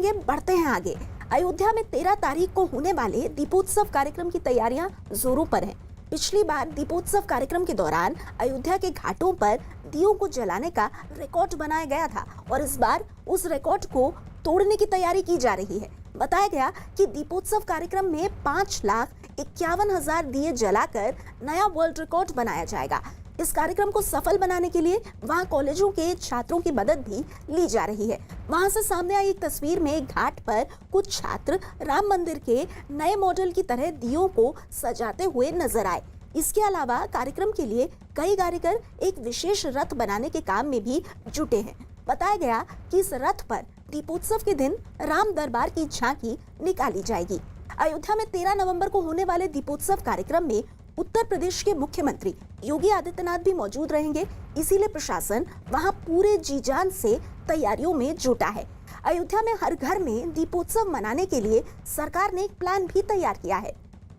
ये बढ़ते हैं आगे। अयोध्या में 13 तारीख को होने वाले दीपोत्सव कार्यक्रम की तैयारियां जोरों पर हैं। पिछली बार दीपोत्सव कार्यक्रम के दौरान अयोध्या के घाटों पर दियों को जलाने का रिकॉर्ड बनाया गया था और इस बार उस रिकॉर्ड को तोड़ने की तैयारी की जा रही है। बताया गया कि दीपोत्सव कार्यक्रम में 5,51,000 दिए जलाकर नया वर्ल्ड रिकॉर्ड बनाया जाएगा। इस कार्यक्रम को सफल बनाने के लिए वहां कॉलेजों के छात्रों की मदद भी ली जा रही है। वहां से सामने आई एक तस्वीर में घाट पर कुछ छात्र राम मंदिर के नए मॉडल की तरह दियों को सजाते हुए नजर आए। इसके अलावा कार्यक्रम के लिए कई कारीगर एक विशेष रथ बनाने के काम में भी जुटे हैं। बताया गया कि इस रथ पर दीपोत्सव के दिन राम दरबार की झांकी निकाली जाएगी। अयोध्या में 13 नवंबर को होने वाले दीपोत्सव कार्यक्रम में उत्तर प्रदेश के मुख्यमंत्री योगी आदित्यनाथ भी मौजूद रहेंगे, इसीलिए प्रशासन वहां पूरे जी जान से तैयारियों में जुटा है। अयोध्या में हर घर में दीपोत्सव मनाने के लिए सरकार ने एक प्लान भी तैयार किया है।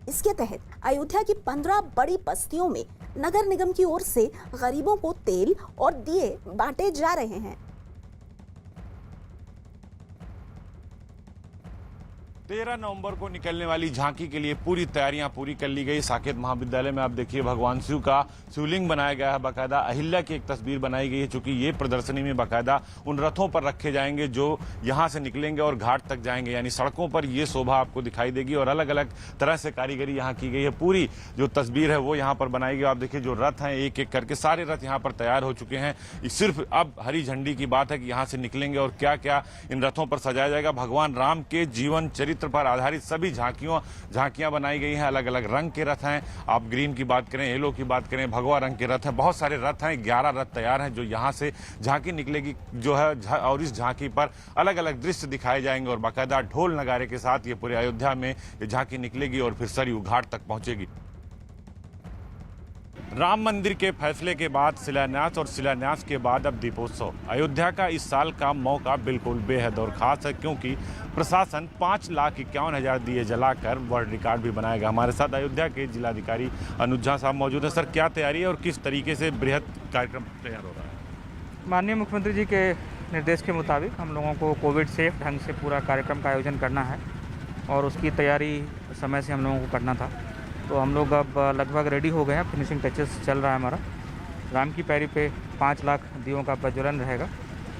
इसके तहत अयोध्या की 15 बड़ी बस्तियों में नगर निगम की ओर से गरीबों को तेल और दिए बांटे जा रहे हैं। 13 नवंबर को निकलने वाली झांकी के लिए पूरी तैयारियां पूरी कर ली गई। साकेत महाविद्यालय में आप देखिए भगवान शिव का शिवलिंग बनाया गया है, बाकायदा अहिल्या की एक तस्वीर बनाई गई है, चूंकि ये प्रदर्शनी में बाकायदा उन रथों पर रखे जाएंगे जो यहां से निकलेंगे और घाट तक जाएंगे, यानी सड़कों पर ये शोभा आपको दिखाई देगी और अलग अलग तरह से कारीगरी यहाँ की गई है। पूरी जो तस्वीर है वो यहाँ पर बनाई गई। आप देखिए जो रथ हैं एक एक करके सारे रथ यहाँ पर तैयार हो चुके हैं। सिर्फ अब हरी झंडी की बात है कि यहाँ से निकलेंगे और क्या क्या इन रथों पर सजाया जाएगा। भगवान राम के जीवन चरित्र पर आधारित सभी झांकियां बनाई गई हैं। अलग अलग रंग के रथ हैं, आप ग्रीन की बात करें, येलो की बात करें, भगवा रंग के रथ हैं, बहुत सारे रथ हैं। 11 रथ तैयार हैं जो यहां से झांकी निकलेगी जो है, और इस झांकी पर अलग अलग दृश्य दिखाए जाएंगे और बाकायदा ढोल नगारे के साथ ये पूरे अयोध्या में ये झांकी निकलेगी और फिर सरयू घाट तक पहुंचेगी। राम मंदिर के फैसले के बाद शिलान्यास और शिलान्यास के बाद अब दीपोत्सव। अयोध्या का इस साल का मौका बिल्कुल बेहद और खास है, क्योंकि प्रशासन 5,51,000 दिए जलाकर वर्ल्ड रिकॉर्ड भी बनाएगा। हमारे साथ अयोध्या के जिलाधिकारी अनुज झा साहब मौजूद हैं। सर, क्या तैयारी है और किस तरीके से बृहद कार्यक्रम तैयार हो रहा है? माननीय मुख्यमंत्री जी के निर्देश के मुताबिक हम लोगों को कोविड सेफ ढंग से पूरा कार्यक्रम का आयोजन करना है और उसकी तैयारी समय से हम लोगों को करना था। तो हम लोग अब लगभग रेडी हो गए हैं, फिनिशिंग टचेस चल रहा है हमारा। राम की पैरी पे 5 लाख दियों का प्रज्वलन रहेगा।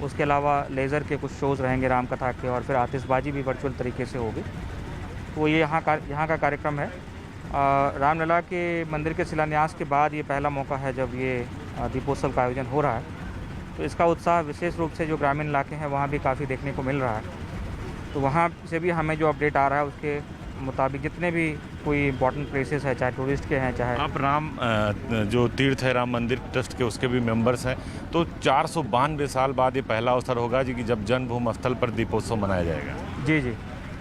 उसके अलावा लेज़र के कुछ शोज़ रहेंगे राम कथा के, और फिर आतिशबाजी भी वर्चुअल तरीके से होगी। तो ये यहाँ का कार्यक्रम है। रामलला के मंदिर के शिलान्यास के बाद ये पहला मौका है जब ये दीपोत्सव का आयोजन हो रहा है। तो इसका उत्साह विशेष रूप से जो ग्रामीण इलाके हैं वहाँ भी काफ़ी देखने को मिल रहा है। तो वहाँ से भी हमें जो अपडेट आ रहा है उसके मुताबिक जितने भी कोई इम्पोर्टेंट प्लेसेस है, चाहे टूरिस्ट के हैं, चाहे आप राम जो तीर्थ है राम मंदिर ट्रस्ट के, उसके भी मेंबर्स हैं, तो 492 साल बाद ये पहला अवसर होगा जी कि जब जन्मभूमि स्थल पर दीपोत्सव मनाया जाएगा। जी।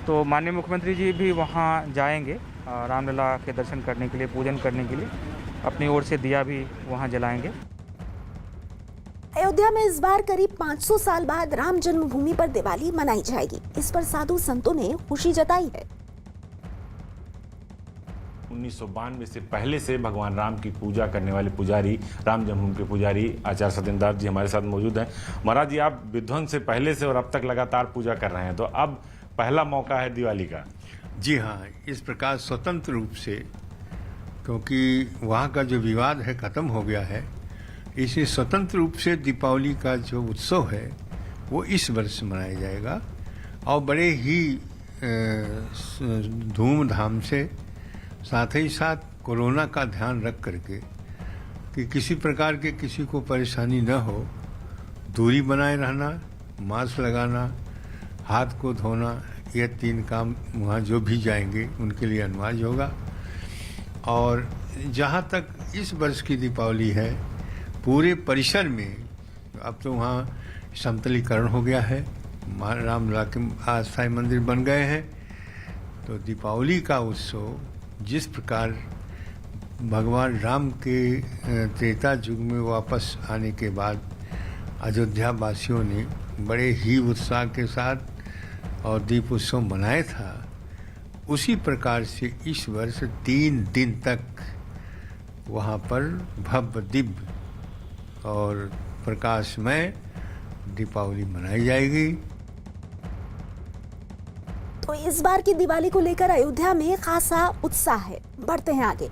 तो माननीय मुख्यमंत्री जी भी वहाँ जाएंगे रामलला के दर्शन करने के लिए, पूजन करने के लिए। अपनी ओर से दिया भी वहाँ जलाएंगे। अयोध्या में इस बार करीब 500 साल बाद राम जन्मभूमि पर दिवाली मनाई जाएगी। इस पर साधु संतों ने खुशी जताई है। 1992 से पहले से भगवान राम की पूजा करने वाले पुजारी, राम जन्मभूमि के पुजारी आचार्य सत्येंद्र जी हमारे साथ मौजूद हैं। महाराज जी, आप विध्वंस से पहले से और अब तक लगातार पूजा कर रहे हैं, तो अब पहला मौका है दिवाली का। जी हाँ, इस प्रकार स्वतंत्र रूप से, क्योंकि वहाँ का जो विवाद है खत्म हो गया है, इसे स्वतंत्र रूप से दीपावली का जो उत्सव है वो इस वर्ष मनाया जाएगा और बड़े ही धूमधाम से, साथ ही साथ कोरोना का ध्यान रख करके कि किसी प्रकार के किसी को परेशानी न हो, दूरी बनाए रहना, मास्क लगाना, हाथ को धोना, ये 3 काम वहाँ जो भी जाएंगे उनके लिए अनिवार्य होगा। और जहाँ तक इस वर्ष की दीपावली है, पूरे परिसर में अब तो वहाँ समतलीकरण हो गया है, रामलला के अस्थायी मंदिर बन गए हैं। तो दीपावली का उत्सव जिस प्रकार भगवान राम के त्रेता युग में वापस आने के बाद अयोध्या वासियों ने बड़े ही उत्साह के साथ और दीप उत्सव मनाया था, उसी प्रकार से इस वर्ष 3 दिन तक वहाँ पर भव्य दिव्य और प्रकाशमय दीपावली मनाई जाएगी। तो इस बार की दिवाली को लेकर अयोध्या में खासा उत्साह है। बढ़ते हैं आगे।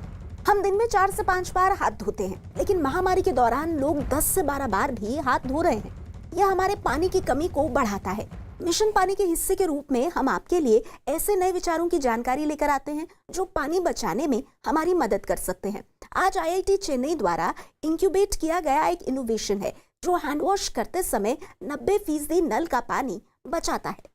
हम दिन में 4 से 5 बार हाथ धोते हैं, लेकिन महामारी के दौरान लोग 10 से 12 बार भी हाथ धो रहे हैं। यह हमारे पानी की कमी को बढ़ाता है। मिशन पानी के हिस्से के रूप में हम आपके लिए ऐसे नए विचारों की जानकारी लेकर आते हैं जो पानी बचाने में हमारी मदद कर सकते हैं। आज IIT चेन्नई द्वारा इंक्यूबेट किया गया एक इनोवेशन है जो हैंड वॉश करते समय 90% नल का पानी बचाता है।